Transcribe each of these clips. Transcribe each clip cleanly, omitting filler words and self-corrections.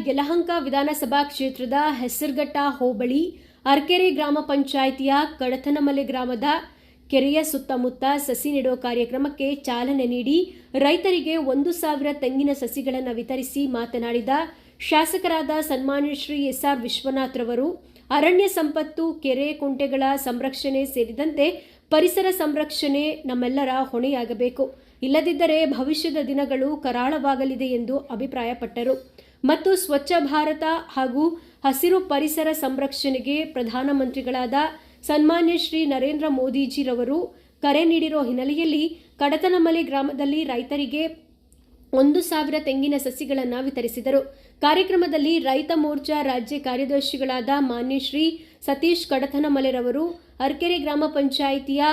ಯಲಹಂಕ ವಿಧಾನಸಭಾ ಕ್ಷೇತ್ರದ ಹೆಸರುಘಟ್ಟ ಹೋಬಳಿ ಅರ್ಕೆರೆ ಗ್ರಾಮ ಪಂಚಾಯಿತಿಯ ಕಡತನಮಲೆ ಗ್ರಾಮದ ಕೆರೆಯ ಸುತ್ತಮುತ್ತ ಸಸಿ ನೆಡೋ ಕಾರ್ಯಕ್ರಮಕ್ಕೆ ಚಾಲನೆ ನೀಡಿ ರೈತರಿಗೆ 1,000 ತೆಂಗಿನ ಸಸಿಗಳನ್ನು ವಿತರಿಸಿ ಮಾತನಾಡಿದ ಶಾಸಕರಾದ ಸನ್ಮಾನ್ಯ ಶ್ರೀ ಎಸ್.ಆರ್. ವಿಶ್ವನಾಥ್ ರವರು ಅರಣ್ಯ ಸಂಪತ್ತು, ಕೆರೆ ಕುಂಟೆಗಳ ಸಂರಕ್ಷಣೆ ಸೇರಿದಂತೆ ಪರಿಸರ ಸಂರಕ್ಷಣೆ ನಮ್ಮೆಲ್ಲರ ಹೊಣೆಯಾಗಬೇಕು. ಇಲ್ಲದಿದ್ದರೆ ಭವಿಷ್ಯದ ದಿನಗಳು ಕರಾಳವಾಗಲಿದೆ ಎಂದು ಅಭಿಪ್ರಾಯಪಟ್ಟರು. ಮತ್ತು ಸ್ವಚ್ಛ ಭಾರತ ಹಾಗೂ ಹಸಿರು ಪರಿಸರ ಸಂರಕ್ಷಣೆಗೆ ಪ್ರಧಾನಮಂತ್ರಿಗಳಾದ ಸನ್ಮಾನ್ಯ ಶ್ರೀ ನರೇಂದ್ರ ಮೋದಿಜಿರವರು ಕರೆ ನೀಡಿರೋ ಹಿನ್ನೆಲೆಯಲ್ಲಿ ಕಡತನಮಲೆ ಗ್ರಾಮದಲ್ಲಿ ರೈತರಿಗೆ 1,000 ತೆಂಗಿನ ಸಸಿಗಳನ್ನು ವಿತರಿಸಿದರು. ಕಾರ್ಯಕ್ರಮದಲ್ಲಿ ರೈತ ಮೋರ್ಚಾ ರಾಜ್ಯ ಕಾರ್ಯದರ್ಶಿಗಳಾದ ಮಾನ್ಯ ಶ್ರೀ ಸತೀಶ್ ಕಡತನಮಲೆರವರು, ಅರ್ಕೆರೆ ಗ್ರಾಮ ಪಂಚಾಯಿತಿಯ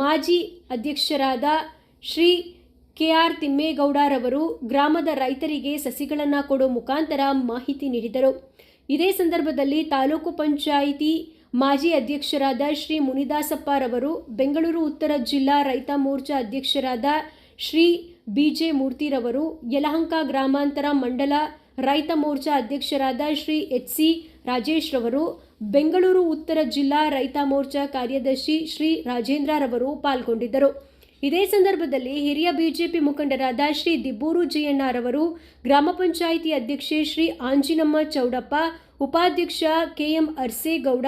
ಮಾಜಿ ಅಧ್ಯಕ್ಷರಾದ ಶ್ರೀ ಕೆ.ಆರ್. ತಿಮ್ಮೇಗೌಡರವರು ಗ್ರಾಮದ ರೈತರಿಗೆ ಸಸಿಗಳನ್ನು ಕೊಡೋ ಮುಖಾಂತರ ಮಾಹಿತಿ ನೀಡಿದರು. ಇದೇ ಸಂದರ್ಭದಲ್ಲಿ ತಾಲೂಕು ಪಂಚಾಯಿತಿ ಮಾಜಿ ಅಧ್ಯಕ್ಷರಾದ ಶ್ರೀ ಮುನಿದಾಸಪ್ಪರವರು, ಬೆಂಗಳೂರು ಉತ್ತರ ಜಿಲ್ಲಾ ರೈತ ಮೋರ್ಚಾ ಅಧ್ಯಕ್ಷರಾದ ಶ್ರೀ ಬಿ.ಜೆ. ಮೂರ್ತಿರವರು, ಯಲಹಂಕ ಗ್ರಾಮಾಂತರ ಮಂಡಲ ರೈತ ಮೋರ್ಚಾ ಅಧ್ಯಕ್ಷರಾದ ಶ್ರೀ ಎಚ್.ಸಿ. ರಾಜೇಶ್ ರವರು, ಬೆಂಗಳೂರು ಉತ್ತರ ಜಿಲ್ಲಾ ರೈತ ಮೋರ್ಚಾ ಕಾರ್ಯದರ್ಶಿ ಶ್ರೀ ರಾಜೇಂದ್ರರವರು ಪಾಲ್ಗೊಂಡಿದ್ದರು. ಇದೇ ಸಂದರ್ಭದಲ್ಲಿ ಹಿರಿಯ ಬಿಜೆಪಿ ಮುಖಂಡರಾದ ಶ್ರೀ ದಿಬ್ಬೂರು ಜಯಣ್ಣರವರು, ಗ್ರಾಮ ಪಂಚಾಯಿತಿ ಅಧ್ಯಕ್ಷೆ ಶ್ರೀ ಆಂಜಿನಮ್ಮ ಚೌಡಪ್ಪ, ಉಪಾಧ್ಯಕ್ಷ ಕೆ.ಎಂ. ಅರ್ಸೇಗೌಡ,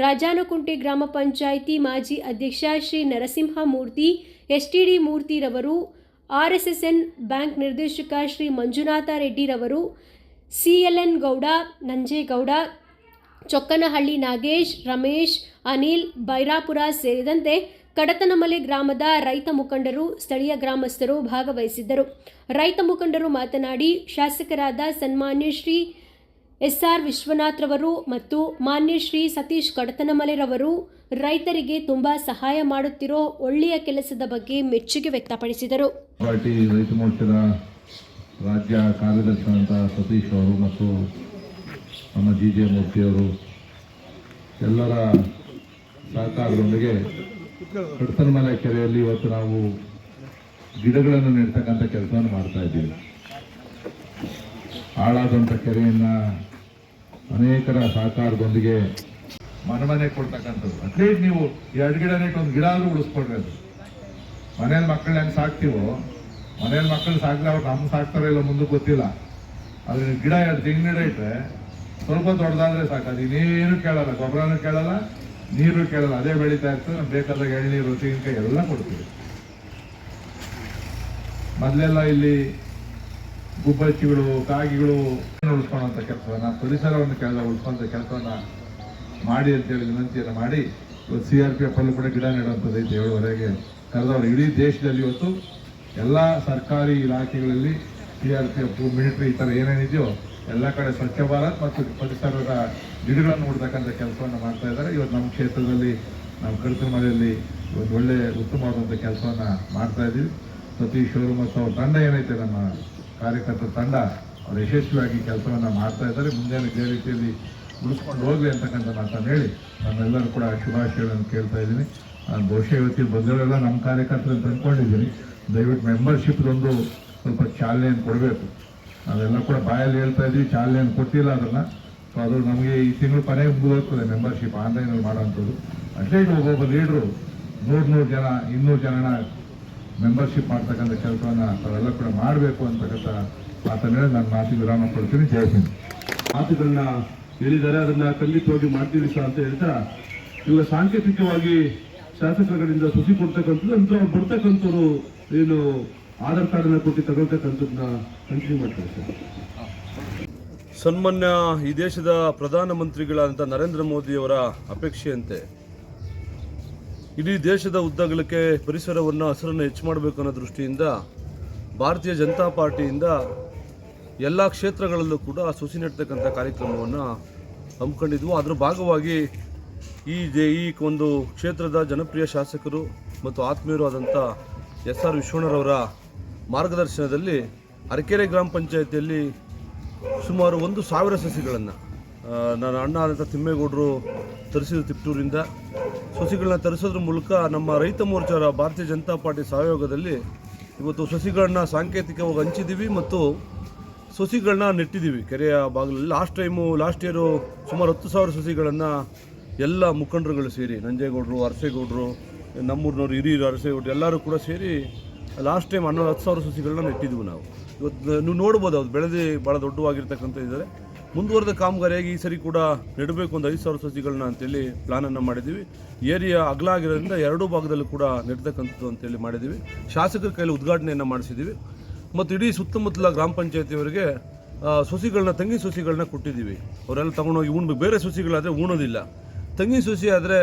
ರಾಜಾನಕುಂಟೆ ಗ್ರಾಮ ಪಂಚಾಯಿತಿ ಮಾಜಿ ಅಧ್ಯಕ್ಷ ಶ್ರೀ ನರಸಿಂಹ ಮೂರ್ತಿ, ಎಸ್.ಟಿ.ಡಿ. ಮೂರ್ತಿರವರು, ಆರ್.ಎಸ್.ಎಸ್.ಎನ್. ಬ್ಯಾಂಕ್ ನಿರ್ದೇಶಕ ಶ್ರೀ ಮಂಜುನಾಥ ರೆಡ್ಡಿರವರು, ಸಿ.ಎಲ್.ಎನ್. ಗೌಡ, ನಂಜೇಗೌಡ, ಚೊಕ್ಕನಹಳ್ಳಿ ನಾಗೇಶ್, ರಮೇಶ್, ಅನಿಲ್, ಬೈರಾಪುರ ಸೇರಿದಂತೆ ಕಡತನಮಲೆ ಗ್ರಾಮದ ರೈತ ಮುಖಂಡರು, ಸ್ಥಳೀಯ ಗ್ರಾಮಸ್ಥರು ಭಾಗವಹಿಸಿದ್ದರು. ರೈತ ಮುಖಂಡರು ಮಾತನಾಡಿ, ಶಾಸಕರಾದ ಸನ್ಮಾನ್ಯ ಶ್ರೀ ಎಸ್.ಆರ್. ವಿಶ್ವನಾಥ್ ರವರು ಮತ್ತು ಮಾನ್ಯ ಶ್ರೀ ಸತೀಶ್ ಕಡತನಮಲೆರವರು ರೈತರಿಗೆ ತುಂಬಾ ಸಹಾಯ ಮಾಡುತ್ತಿರೋ ಒಳ್ಳೆಯ ಕೆಲಸದ ಬಗ್ಗೆ ಮೆಚ್ಚುಗೆ ವ್ಯಕ್ತಪಡಿಸಿದರು. ಪಾರ್ಟಿ ರೈತ ಮೋರ್ಚಾದ ರಾಜ್ಯ ಕಾರ್ಯದರ್ಶಿಯಾದಂಥ ಸತೀಶ್ ಅವರು ಮತ್ತು ನಮ್ಮ ಜಿ.ಜೆ. ಮೂರ್ತಿಯವರು ಎಲ್ಲರ ಸಹಕಾರದೊಂದಿಗೆ ಕಡತನಮಲೆ ಕೆರೆಯಲ್ಲಿ ಇವತ್ತು ನಾವು ಗಿಡಗಳನ್ನು ನೆಡ್ತಕ್ಕಂಥ ಕೆಲಸವನ್ನು ಮಾಡ್ತಾ ಇದ್ದೀವಿ. ಹಾಳಾದಂಥ ಕೆರೆಯನ್ನು ಅನೇಕರ ಸಹಕಾರದೊಂದಿಗೆ ಮನೆ ಕೊಡ್ತಕ್ಕಂಥದ್ದು. ಅಟ್ಲೀಸ್ಟ್ ನೀವು 2 ಗಿಡ ನೆಟ್ಟು 1 ಗಿಡ ಆದರೂ ಉಳಿಸ್ಕೊಡ್ರಿ. ಅದು ಮನೇಲಿ ಮಕ್ಕಳು ಹೆಂಗೆ ಸಾಕ್ತೀವೋ, ಮನೇಲಿ ಮಕ್ಕಳು ಸಾಕಿದ್ರೆ ಅವ್ರು ನಮ್ಮ ಸಾಕ್ತಾರೋ ಇಲ್ಲ ಮುಂದಕ್ಕೆ ಗೊತ್ತಿಲ್ಲ. ಆದರೆ ಗಿಡ 2 ತೆಂಗಿನ ಗಿಡ ಇಟ್ಟರೆ ಸ್ವಲ್ಪ ದೊಡ್ಡದಾದರೆ ಸಾಕು. ಅದು ಇನ್ನೇನು ಕೇಳಲ್ಲ, ಗೊಬ್ಬರನೂ ಕೇಳಲ್ಲ, ನೀರು ಕೇಳಲ್ಲ, ಅದೇ ಬೆಳೀತಾ ಇರ್ತದೆ. ನಮ್ಗೆ ಬೇಕಾದಾಗ ಎಳ್ನೀರು, ತೆಂಗಿನಕಾಯಿ ಎಲ್ಲ ಕೊಡ್ತೀವಿ. ಮೊದಲೆಲ್ಲ ಇಲ್ಲಿ ಗುಬ್ಬಚ್ಚಿಗಳು, ಕಾಗಿಗಳು ಉಳಿಸ್ಕೊಳ್ಳೋಂಥ ಕೆಲಸವನ್ನು, ಪರಿಸರವನ್ನು ಉಳಿಸ್ಕೊಳ್ಳೋಂಥ ಕೆಲಸವನ್ನು ಮಾಡಿ ಅಂತೇಳಿ ವಿನಂತಿಯನ್ನು ಮಾಡಿ ಇವತ್ತು CRPF ಅಲ್ಲೂ ಕೂಡ ಗಿಡ ನೆಡುವಂಥದ್ದು ಐತೆ. 7ವರೆಗೆ ಕರೆದವರು ಇಡೀ ದೇಶದಲ್ಲಿ ಇವತ್ತು ಎಲ್ಲ ಸರ್ಕಾರಿ ಇಲಾಖೆಗಳಲ್ಲಿ CRPF, ಮಿಲಿಟರಿ ಈ ಥರ ಏನೇನಿದೆಯೋ ಎಲ್ಲ ಕಡೆ ಸ್ವಚ್ಛ ಭಾರತ್ ಮತ್ತು ಪರಿಸರದ ಗಿಡಗಳನ್ನು ನೋಡ್ತಕ್ಕಂಥ ಕೆಲಸವನ್ನು ಮಾಡ್ತಾ ಇದ್ದಾರೆ. ಇವತ್ತು ನಮ್ಮ ಕ್ಷೇತ್ರದಲ್ಲಿ ನಾವು ಕಡತನಮಲೆಯಲ್ಲಿ ಒಂದು ಒಳ್ಳೆ ಉತ್ತಮವಾದಂಥ ಕೆಲಸವನ್ನು ಮಾಡ್ತಾ ಇದ್ದೀವಿ. ಸತೀಶ್ ಅವರು ಮತ್ತು ಅವ್ರ ತಂಡ ಏನೈತೆ, ನಮ್ಮ ಕಾರ್ಯಕರ್ತರ ತಂಡ, ಅವರು ಯಶಸ್ವಿಯಾಗಿ ಕೆಲಸವನ್ನು ಮಾಡ್ತಾ ಇದ್ದಾರೆ. ಮುಂದೆ ಇದೇ ರೀತಿಯಲ್ಲಿ ಉಳಿಸ್ಕೊಂಡು ಹೋಗಲಿ ಅಂತಕ್ಕಂಥ ಮಾತನ್ನು ಹೇಳಿ ನಮ್ಮೆಲ್ಲರೂ ಕೂಡ ಶುಭಾಶಯಗಳನ್ನು ಕೇಳ್ತಾ ಇದ್ದೀನಿ. ನಾನು ಬಹುಶಃ ಇವತ್ತಿಗೆ ಬಂದವರೆಲ್ಲ ನಮ್ಮ ಕಾರ್ಯಕರ್ತರು ಅಂತ ಅಂದ್ಕೊಂಡಿದ್ದೀನಿ. ದಯವಿಟ್ಟು ಮೆಂಬರ್ಶಿಪ್ದೊಂದು ಸ್ವಲ್ಪ ಚಾಲನೆಯನ್ನು ಕೊಡಬೇಕು. ನಾವೆಲ್ಲ ಕೂಡ ಬಾಯಲ್ಲಿ ಹೇಳ್ತಾ ಇದ್ದೀವಿ, ಚಾಲನೆಯನ್ನು ಕೊಟ್ಟಿಲ್ಲ ಅದನ್ನು. ಸೊ ಅದು ನಮಗೆ ಈ ತಿಂಗಳು ಕೊನೆಗೆ ಮುಗಿದೋಗ್ತದೆ ಮೆಂಬರ್ಶಿಪ್ ಆನ್ಲೈನಲ್ಲಿ ಮಾಡೋವಂಥದ್ದು. ಅಟ್ಲೀಸ್ಟ್ ಒಬ್ಬೊಬ್ಬ ಲೀಡ್ರು 100 ಜನ 200 ಜನನ ಮೆಂಬರ್ಶಿಪ್ ಮಾಡ್ತಕ್ಕಂಥ ಕೆಲಸವನ್ನು ತಾವೆಲ್ಲ ಕೂಡ ಮಾಡಬೇಕು ಅಂತಕ್ಕಂಥ ಮಾತನ್ನು ಹೇಳಿ ನನ್ನ ಮಾತಿಗೆ ವಿರಾಮ ಕೊಡ್ತೀನಿ. ಜೈ ಹಿಂದ್. ಮಾತುಗಳನ್ನ ಹೇಳಿದ್ದಾರೆ, ಅದನ್ನ ಖಂಡಿತವಾಗಿ ಮಾಡ್ತೀವಿ ಸರ್ ಅಂತ ಹೇಳ್ತಾ, ಇವಾಗ ಸಾಂಕೇತಿಕವಾಗಿ ಶಾಸಕರುಗಳಿಂದ ಸುಸಿ ಕೊಡ್ತಕ್ಕಂಥದ್ದು ಅಂತ ಅವ್ರು ಬರ್ತಕ್ಕಂಥವ್ರು ಏನು ಆಧಾರ್ ಕಾರ್ಡನ್ನ ಕೊಟ್ಟು ತಗೊಳ್ತಕ್ಕಂಥದ್ದನ್ನ ಕಂಟಿನ್ಯೂ ಮಾಡ್ತಾರೆ ಸರ್. ಸನ್ಮಾನ್ಯ ಈ ದೇಶದ ಪ್ರಧಾನಮಂತ್ರಿಗಳಾದಂಥ ನರೇಂದ್ರ ಮೋದಿಯವರ ಅಪೇಕ್ಷೆಯಂತೆ ಇಡೀ ದೇಶದ ಉದ್ದಗಲಕ್ಕೆ ಪರಿಸರವನ್ನು, ಹಸಿರನ್ನು ಹೆಚ್ಚು ಮಾಡಬೇಕು ಅನ್ನೋ ದೃಷ್ಟಿಯಿಂದ ಭಾರತೀಯ ಜನತಾ ಪಾರ್ಟಿಯಿಂದ ಎಲ್ಲ ಕ್ಷೇತ್ರಗಳಲ್ಲೂ ಕೂಡ ಸುಸಿ ನೆಡ್ತಕ್ಕಂಥ ಕಾರ್ಯಕ್ರಮವನ್ನು ಹಮ್ಮಿಕೊಂಡಿದ್ವು. ಅದರ ಭಾಗವಾಗಿ ಈ ಒಂದು ಕ್ಷೇತ್ರದ ಜನಪ್ರಿಯ ಶಾಸಕರು ಮತ್ತು ಆತ್ಮೀಯರು ಆದಂಥ ಎಸ್.ಆರ್. ವಿಶ್ವಣ್ಣರವರ ಮಾರ್ಗದರ್ಶನದಲ್ಲಿ ಅರಕೆರೆ ಗ್ರಾಮ ಪಂಚಾಯಿತಿಯಲ್ಲಿ ಸುಮಾರು 1,000 ಸಸಿಗಳನ್ನು ನನ್ನ ಅಣ್ಣ ಆದಂಥ ತಿಮ್ಮೇಗೌಡರು ತರಿಸಿದ ತಿಪ್ಟೂರಿಂದ ಸಸಿಗಳನ್ನ ತರಿಸೋದ್ರ ಮೂಲಕ ನಮ್ಮ ರೈತ ಮೋರ್ಚಾರ ಭಾರತೀಯ ಜನತಾ ಪಾರ್ಟಿ ಸಹಯೋಗದಲ್ಲಿ ಇವತ್ತು ಸಸಿಗಳನ್ನು ಸಾಂಕೇತಿಕವಾಗಿ ಹಂಚಿದ್ದೀವಿ ಮತ್ತು ಸಸಿಗಳನ್ನ ನೆಟ್ಟಿದ್ದೀವಿ ಕೆರೆಯ ಭಾಗದಲ್ಲಿ. ಲಾಸ್ಟ್ ಇಯರು ಸುಮಾರು 10,000 ಸಸಿಗಳನ್ನು ಎಲ್ಲ ಮುಖಂಡರುಗಳು ಸೇರಿ, ನಂಜೇಗೌಡರು, ಅರಸೇಗೌಡರು, ನಮ್ಮೂರಿನವರು, ಹಿರಿಯರು, ಅರಸೇಗೌಡರು ಎಲ್ಲರೂ ಕೂಡ ಸೇರಿ ಲಾಸ್ಟ್ ಟೈಮ್ 10,000 ಸಸಿಗಳನ್ನ ನೆಟ್ಟಿದ್ವಿ ನಾವು. ಇವತ್ತು ನೀವು ನೋಡ್ಬೋದು, ಅದು ಬೆಳೆದು ಭಾಳ ದೊಡ್ಡವಾಗಿರ್ತಕ್ಕಂಥ ಇದ್ದಾರೆ. ಮುಂದುವರೆದ ಕಾಮಗಾರಿಯಾಗಿ ಈ ಸರಿ ಕೂಡ ನೆಡಬೇಕು ಒಂದು 5,000 ಸಸಿಗಳನ್ನ ಅಂತೇಳಿ ಪ್ಲಾನನ್ನು ಮಾಡಿದ್ದೀವಿ. ಏರಿಯಾ ಅಗಲ ಆಗಿರೋದ್ರಿಂದ 2 ಭಾಗದಲ್ಲೂ ಕೂಡ ನೆಡ್ತಕ್ಕಂಥದ್ದು ಅಂತೇಳಿ ಮಾಡಿದ್ದೀವಿ. ಶಾಸಕರ ಕೈಯಲ್ಲಿ ಉದ್ಘಾಟನೆಯನ್ನು ಮಾಡಿಸಿದ್ದೀವಿ ಮತ್ತು ಇಡೀ ಸುತ್ತಮುತ್ತಲ ಗ್ರಾಮ ಪಂಚಾಯತಿಯವರಿಗೆ ಸಸಿಗಳನ್ನ, ತೆಂಗಿನ ಸಸಿಗಳನ್ನ ಕೊಟ್ಟಿದ್ದೀವಿ. ಅವರೆಲ್ಲ ತೊಗೊಂಡೋಗಿ ಉಣ್ಬೇಕು. ಬೇರೆ ಸಸಿಗಳಾದರೆ ಉಣೋದಿಲ್ಲ, ತೆಂಗಿನ ಸಸಿ ಆದರೆ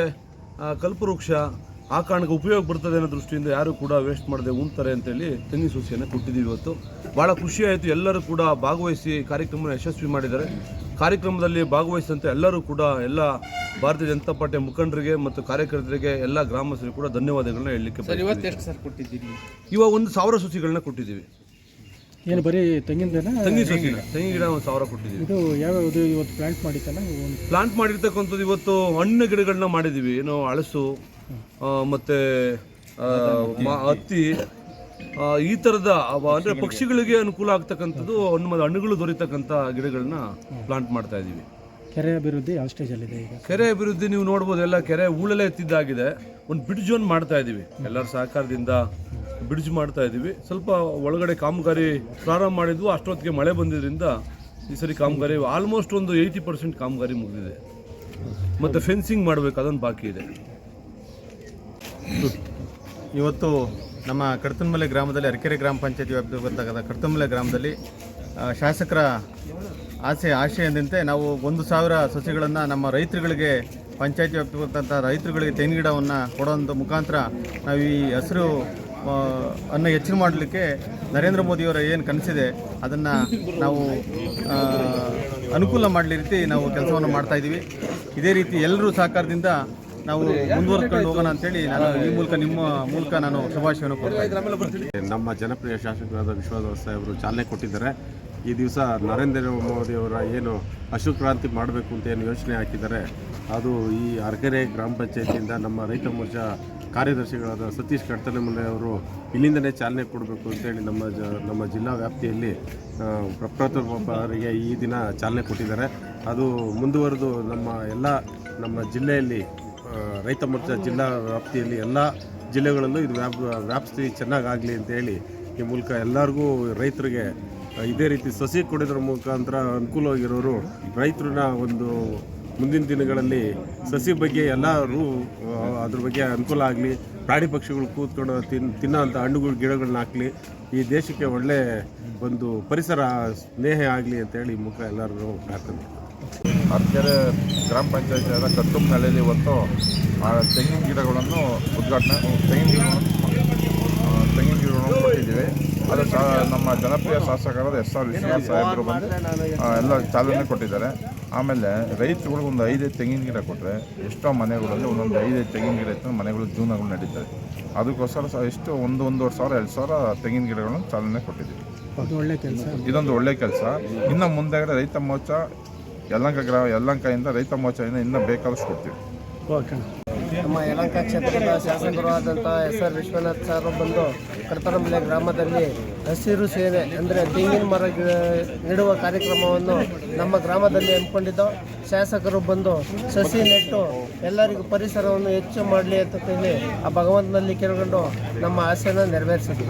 ಕಲ್ಪವೃಕ್ಷ ಆ ಕಾರಣಕ್ಕೆ ಉಪಯೋಗ ಬರ್ತದೆ ಅನ್ನೋ ದೃಷ್ಟಿಯಿಂದ ಯಾರು ಕೂಡ ವೇಸ್ಟ್ ಮಾಡದೆ ಉಣ್ತಾರೆ ಅಂತೇಳಿ ತೆಂಗಿನ ಸಸಿಯನ್ನು ಕೊಟ್ಟಿದ್ದೀವಿ. ಇವತ್ತು ಭಾಳ ಖುಷಿಯಾಯಿತು. ಎಲ್ಲರೂ ಕೂಡ ಭಾಗವಹಿಸಿ ಕಾರ್ಯಕ್ರಮವನ್ನು ಯಶಸ್ವಿ ಮಾಡಿದ್ದಾರೆ. ಕಾರ್ಯಕ್ರಮದಲ್ಲಿ ಭಾಗವಹಿಸಿದಂತೆ ಎಲ್ಲರೂ ಕೂಡ ಎಲ್ಲ ಭಾರತೀಯ ಜನತಾ ಪಾರ್ಟಿಯ ಮುಖಂಡರಿಗೆ ಮತ್ತು ಕಾರ್ಯಕರ್ತರಿಗೆ, ಎಲ್ಲ ಗ್ರಾಮಸ್ಥರಿಗೆ ಕೂಡ ಧನ್ಯವಾದಗಳನ್ನ ಹೇಳಲಿಕ್ಕೆ ಇವಾಗ 1,000 ಸಸಿಗಳನ್ನ ಕೊಟ್ಟಿದ್ದೀವಿ. ಏನು ಬರೀ ತೆಂಗಿನ ಗಿಡ 1,000 ಕೊಟ್ಟಿದ್ದೀವಿ. ಇದು ಯಾವ್ಯಾವುದು ಇವತ್ತು ಪ್ಲಾಂಟ್ ಮಾಡಿತ್ತಲ್ಲ? ಪ್ಲಾಂಟ್ ಮಾಡಿರ್ತಕ್ಕಂಥದ್ದು ಇವತ್ತು ಹಣ್ಣು ಗಿಡಗಳನ್ನ ಮಾಡಿದ್ದೀವಿ. ಏನು ಹಳಸು ಮತ್ತು ಹತ್ತಿ, ಈ ಥರದ ಅಂದರೆ ಪಕ್ಷಿಗಳಿಗೆ ಅನುಕೂಲ ಆಗ್ತಕ್ಕಂಥದ್ದು ಹಣ್ಣುಗಳು ದೊರೀತಕ್ಕಂಥ ಗಿಡಗಳನ್ನ ಪ್ಲಾಂಟ್ ಮಾಡ್ತಾ ಇದ್ದೀವಿ. ಕೆರೆ ಅಭಿವೃದ್ಧಿ ಯಾವ ಸ್ಟೇಜಲ್ಲಿದೆ ಈಗ? ಕೆರೆ ಅಭಿವೃದ್ಧಿ ನೀವು ನೋಡ್ಬೋದು, ಎಲ್ಲ ಕೆರೆ ಹೂಳೆಲ್ಲ ಎತ್ತಿದ್ದಾಗಿದೆ. ಒಂದು ಬ್ರಿಡ್ಜ್ ಒಂದು ಮಾಡ್ತಾ ಇದ್ದೀವಿ, ಎಲ್ಲರ ಸಹಕಾರದಿಂದ ಬ್ರಿಡ್ಜ್ ಮಾಡ್ತಾ ಇದ್ದೀವಿ. ಸ್ವಲ್ಪ ಒಳಗಡೆ ಕಾಮಗಾರಿ ಪ್ರಾರಂಭ ಮಾಡಿದ್ವು, ಅಷ್ಟೊತ್ತಿಗೆ ಮಳೆ ಬಂದಿದ್ದರಿಂದ ಈ ಸರಿ ಕಾಮಗಾರಿ ಆಲ್ಮೋಸ್ಟ್ ಒಂದು 80% ಕಾಮಗಾರಿ ಮುಗಿದಿದೆ. ಮತ್ತು ಫೆನ್ಸಿಂಗ್ ಮಾಡಬೇಕು, ಅದೊಂದು ಬಾಕಿ ಇದೆ. ಇವತ್ತು ನಮ್ಮ ಕಡತನಮಲೆ ಗ್ರಾಮದಲ್ಲಿ, ಅರಕೆರೆ ಗ್ರಾಮ ಪಂಚಾಯತಿ ವ್ಯಾಪ್ತಿಗೆ ಬರ್ತಕ್ಕಂಥ ಕಡತನಮಲೆ ಗ್ರಾಮದಲ್ಲಿ ಶಾಸಕರ ಆಶಯದಂತೆ ನಾವು 1,000 ಸಸಿಗಳನ್ನು ನಮ್ಮ ರೈತರುಗಳಿಗೆ, ಪಂಚಾಯತಿ ವ್ಯಾಪ್ತಿಗೆ ಬರ್ತಕ್ಕಂಥ ರೈತರುಗಳಿಗೆ ತೆಂಗಿನ ಗಿಡವನ್ನು ಕೊಡೋಂಥ ಮುಖಾಂತರ ನಾವು ಈ ಹಸಿರು ಅನ್ನು ಹೆಚ್ಚು ಮಾಡಲಿಕ್ಕೆ ನರೇಂದ್ರ ಮೋದಿಯವರ ಏನು ಕನಸಿದೆ ಅದನ್ನು ನಾವು ಅನುಕೂಲ ಮಾಡಲಿ ರೀತಿ ನಾವು ಕೆಲಸವನ್ನು ಮಾಡ್ತಾಯಿದ್ದೀವಿ. ಇದೇ ರೀತಿ ಎಲ್ಲರೂ ಸಹಕಾರದಿಂದ ನಾವು ಮುಂದುವರ್ಕೊಂಡು ಹೋಗೋಣ ಅಂತೇಳಿ ನಾನು ಈ ಮೂಲಕ, ನಿಮ್ಮ ಮೂಲಕ ನಾನು ಶುಭಾಶಯವನ್ನು ಕೊಡ್ತೀನಿ. ನಮ್ಮ ಜನಪ್ರಿಯ ಶಾಸಕರಾದ ವಿಶ್ವಾಸ ಸಾಹೇಬರು ಚಾಲನೆ ಕೊಟ್ಟಿದ್ದಾರೆ. ಈ ದಿವಸ ನರೇಂದ್ರ ಮೋದಿಯವರ ಏನು ಹಸಿರು ಕ್ರಾಂತಿ ಮಾಡಬೇಕು ಅಂತ ಏನು ಯೋಚನೆ ಹಾಕಿದ್ದಾರೆ, ಅದು ಈ ಅರಕೆರೆ ಗ್ರಾಮ ಪಂಚಾಯತಿಯಿಂದ ನಮ್ಮ ರೈತ ಮೋರ್ಚಾ ಕಾರ್ಯದರ್ಶಿಗಳಾದ ಸತೀಶ್ ಕಡತನಮಲೆ ಅವರು ಇಲ್ಲಿಂದಲೇ ಚಾಲನೆ ಕೊಡಬೇಕು ಅಂತೇಳಿ ನಮ್ಮ ಜಿಲ್ಲಾ ವ್ಯಾಪ್ತಿಯಲ್ಲಿ ಪ್ರಪ್ರಥಮ ಬಾರಿಗೆ ಈ ದಿನ ಚಾಲನೆ ಕೊಟ್ಟಿದ್ದಾರೆ. ಅದು ಮುಂದುವರೆದು ನಮ್ಮ ಜಿಲ್ಲೆಯಲ್ಲಿ ರೈತ ಮೋರ್ಚಾ ಜಿಲ್ಲಾ ವ್ಯಾಪ್ತಿಯಲ್ಲಿ ಎಲ್ಲ ಜಿಲ್ಲೆಗಳಲ್ಲೂ ಇದು ವ್ಯಾಪ್ತಿ ಚೆನ್ನಾಗಾಗಲಿ ಅಂತೇಳಿ ಈ ಮೂಲಕ ಎಲ್ಲರಿಗೂ ರೈತರಿಗೆ ಇದೇ ರೀತಿ ಸಸಿ ಕೊಡೋದ್ರ ಮುಖಾಂತರ ಅನುಕೂಲವಾಗಿರೋರು ರೈತರನ್ನ ಒಂದು ಮುಂದಿನ ದಿನಗಳಲ್ಲಿ ಸಸಿ ಬಗ್ಗೆ ಎಲ್ಲರೂ ಅದ್ರ ಬಗ್ಗೆ ಅನುಕೂಲ ಆಗಲಿ, ಪ್ರಾಣಿ ಪಕ್ಷಿಗಳು ಕೂತ್ಕೊಂಡು ತಿನ್ನೋಂಥ ಹಣ್ಣುಗಳು ಗಿಡಗಳನ್ನ ಹಾಕಲಿ, ಈ ದೇಶಕ್ಕೆ ಒಳ್ಳೆ ಒಂದು ಪರಿಸರ ಸ್ನೇಹ ಆಗಲಿ ಅಂತೇಳಿ ಮುಖ ಎಲ್ಲರೂ ಪ್ರಾರ್ಥನೆ. ಅರಕೆರೆ ಗ್ರಾಮ ಪಂಚಾಯತಿಯಾದ ಕತ್ತುಮನೆಯಲ್ಲಿ ಇವತ್ತು ತೆಂಗಿನ ಗಿಡಗಳನ್ನು ತೆಂಗಿನ ಗಿಡಗಳನ್ನು ಕೊಟ್ಟಿದ್ದೀವಿ. ಅದು ನಮ್ಮ ಜನಪ್ರಿಯ ಶಾಸಕರಾದ SR ವಿಶ್ವನಾಥ್ ಸಾಹೇಬರು ಬಂದು ಎಲ್ಲ ಚಾಲನೆ ಕೊಟ್ಟಿದ್ದಾರೆ. ಆಮೇಲೆ ರೈತರುಗಳಿಗೆ ಒಂದು 5 ತೆಂಗಿನ ಗಿಡ ಕೊಟ್ಟರೆ ಎಷ್ಟೋ ಮನೆಗಳಲ್ಲಿ ಒಂದೊಂದು 5 ತೆಂಗಿನ ಗಿಡ ಇತ್ತು, ಮನೆಗಳು ಜೀವನಗಳು ನಡೀತಾರೆ. ಅದಕ್ಕೋಸ್ಕರ ಎಷ್ಟು 1,500 ತೆಂಗಿನ ಗಿಡಗಳನ್ನು ಚಾಲನೆ ಕೊಟ್ಟಿದ್ದೀವಿ. ಇದೊಂದು ಒಳ್ಳೆ ಕೆಲಸ. ಇನ್ನು ಮುಂದೆ ರೈತ ಮೋರ್ಚಾ ಯಲಹಂಕದಿಂದ ರೈತ ಮೋರ್ಚಾದಿಂದ ಇನ್ನೂ ಬೇಕಾದಷ್ಟು ಕೊಡ್ತೀವಿ. ನಮ್ಮ ಯಲಹಂಕ ಕ್ಷೇತ್ರದ ಶಾಸಕರು ಆದಂಥ SR ವಿಶ್ವನಾಥ್ ಸರ್ ಬಂದು ಕಡತನಮಲೆ ಗ್ರಾಮದಲ್ಲಿ ಹಸಿರು ಸೇವೆ ಅಂದರೆ ತೆಂಗಿನ ಮರ ನೆಡುವ ಕಾರ್ಯಕ್ರಮವನ್ನು ನಮ್ಮ ಗ್ರಾಮದಲ್ಲಿ ಹಮ್ಮಿಕೊಂಡಿದ್ದು, ಶಾಸಕರು ಬಂದು ಸಸಿ ನೆಟ್ಟು ಎಲ್ಲರಿಗೂ ಪರಿಸರವನ್ನು ಹೆಚ್ಚು ಮಾಡಲಿ ಅಂತ ಹೇಳಿ ಆ ಭಗವಂತನಲ್ಲಿ ಕೇಳಿಕೊಂಡು ನಮ್ಮ ಆಸೆಯನ್ನು ನೆರವೇರಿಸಿದ್ವಿ.